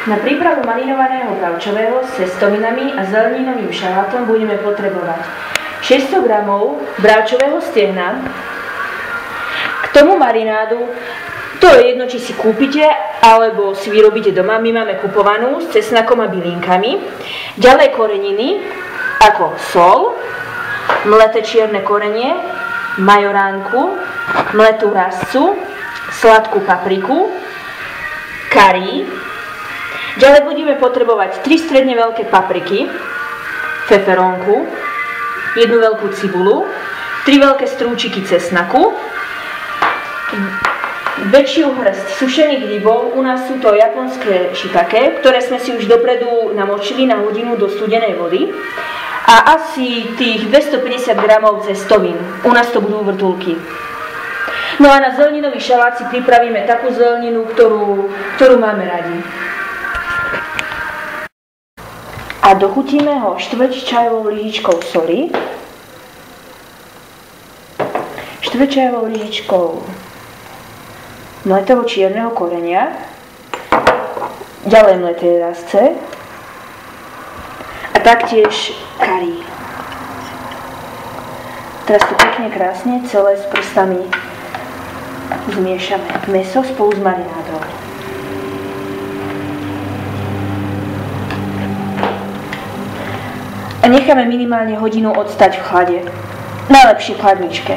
Na prípravu marinovaného bravčového s cestovinami a zeleninovým šalátom budeme potrebovať 600 g bravčového stehna. K tomu marinádu, to je jedno, či si kúpite, alebo si vyrobíte doma. My máme kupovanú s cesnakom a bylinkami. Ďalej koreniny, ako sol, mleté čierne korenie, majoránku, mletú rastcu, sladkú papriku, kari. Ďalej budeme potrebovať 3 stredne veľké papriky, feferónku, 1 veľkú cibulu, 3 veľké strúčiky cesnaku, väčšiu hrst sušených rybov, u nás sú to japonské shiitake, ktoré sme si už dopredu namočili na hodinu do studenej vody, a asi tých 250 g cestovín, u nás to budú vrtuľky. No a na zeleninový šalát si pripravíme takú zeleninu, ktorú máme radi. A dochutíme ho 1/4 čajovou lyžičkou soli, 1/4 čajovou lyžičkou mletého čierneho korenia, ďalej mleté rastce a taktiež kari. Teraz to pekne krásne celé s prstami zmiešame mäso spolu s marinádou. A necháme minimálne hodinu odstať v chlade. Najlepšie v chladničke.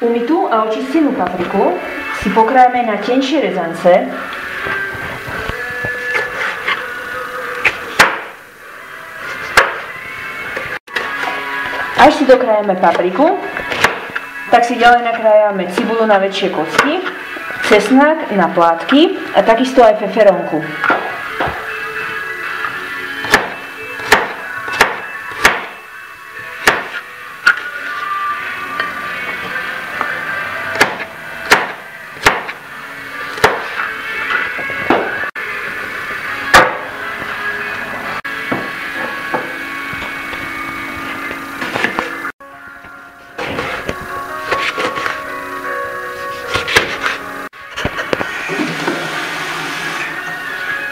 Umytú a očistenú papriku si pokrájame na tenšie rezance. Až si dokrájame papriku, tak si ďalej nakrájame cibulu na väčšie kocky, cesnak na plátky a takisto aj feferónku.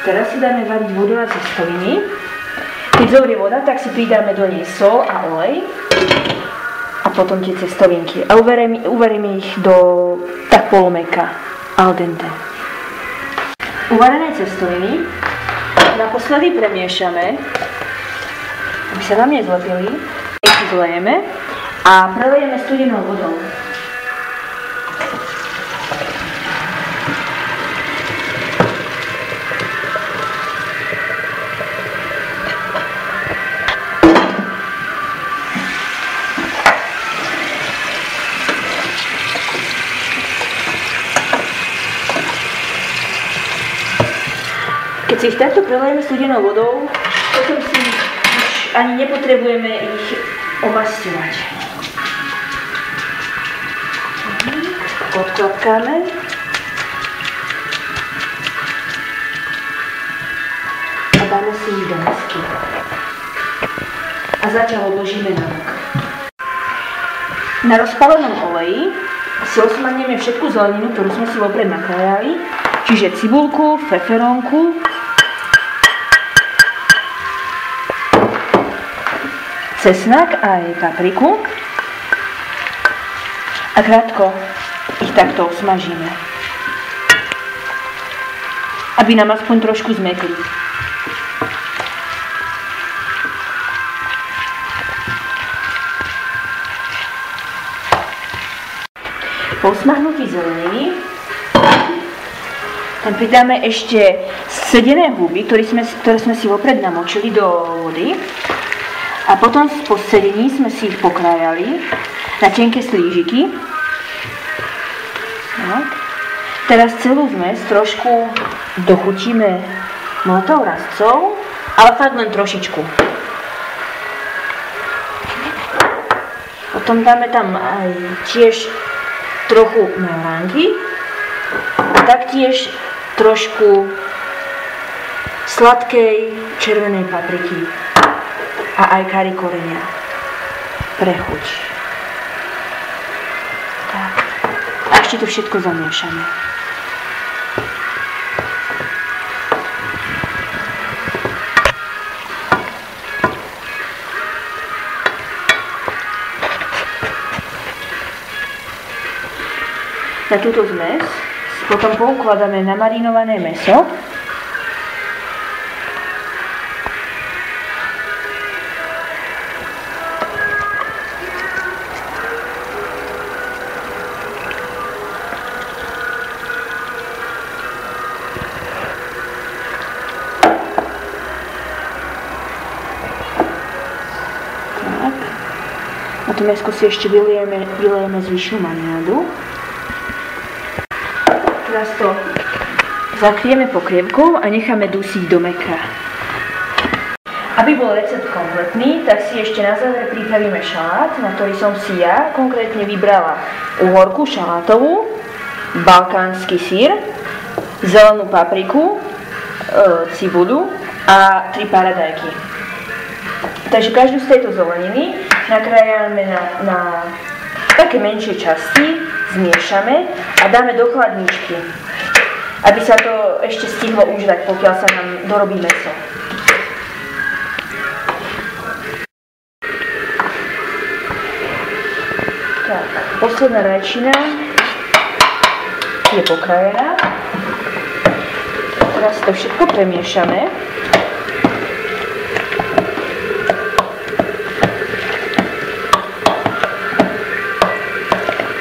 Teraz si dáme variť vodu na cestoviny. Keď zovrie voda, tak si pridáme do nej sol a olej a potom tie cestovinky. A uvaríme ich do tak polomeka, al dente. Uvarené cestoviny naposledy premiešame, aby sa nám nezlepili. Ich zlejeme a prelejeme studenou vodou. Keď si ich takto prelejeme studenou vodou, potom si už ani nepotrebujeme ich omasťovať. Odklapkáme. A dáme si ich do misky. A zatiaľ odložíme na bok. Na rozpálenom oleji si osmažneme všetku zeleninu, ktorú sme si vopred nakrájali, čiže cibulku, feferónku, cesnak a aj papriku a krátko ich takto osmažíme, aby nám aspoň trošku zmekli. Po osmahnutí zeleniny tam pridáme ešte sedené huby, ktoré sme si vopred namočili do vody. A potom po sedení sme si ich pokrájali na tenké slížiky. Tak. Teraz celú zmes trošku dochutíme mletou rastcou, ale fakt len trošičku. Potom dáme tam aj tiež trochu majoránky a taktiež trošku sladkej červenej papriky. A a aj kari korenia pre chuť. Tak. A ešte to všetko zamiešame. Na túto zmes potom poukladáme namarinované mäso. Tak. Na to mäsko si ešte vylejeme zvyšnú marinádu. Teraz to zakrieme pokrievkou a necháme dusiť do mäka. Aby bol recept kompletný, tak si ešte na záver pripravíme šalát, na ktorý som si ja konkrétne vybrala uhorku šalátovú, balkánsky syr, zelenú papriku, cibuľu a 3 paradajky. Takže každú z tejto zeleniny nakrájame na také menšie časti, zmiešame a dáme do chladničky, aby sa to ešte stihlo užrať, pokiaľ sa nám dorobí mäso. Tak, posledná rajčina je pokrájená. Teraz to všetko premiešame.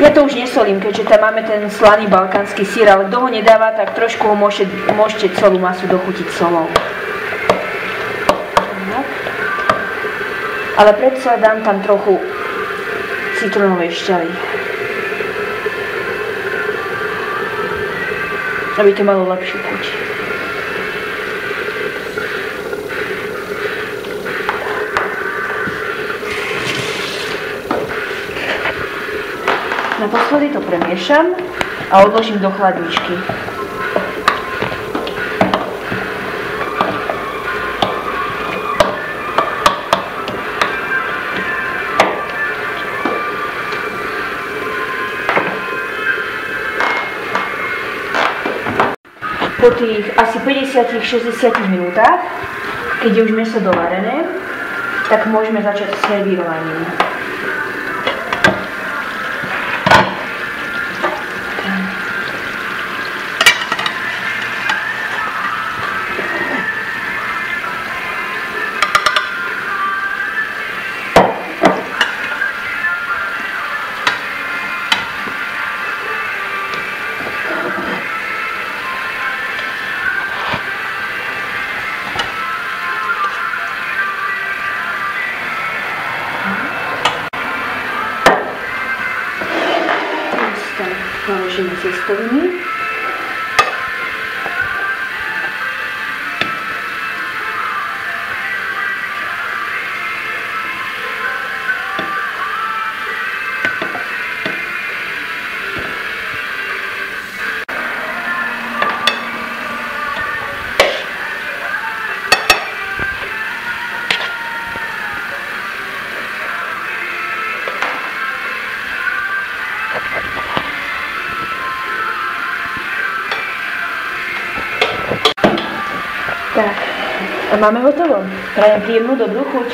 Ja to už nesolím, keďže tam máme ten slaný balkánsky syr, ale kto ho nedáva, tak trošku ho môžete celú masu dochutiť solou. Ale predsa dám tam trochu citrónovej šťavy, aby to malo lepšiu chuť. Naposledy to premiešam a odložím do chladničky. Po tých asi 50-60 minútach, keď je už mäso dovarené, tak môžeme začať s servírovaním. Naložíme cestoviny. Tak, a máme hotovo. Prajem príjemnú dobrú chuť.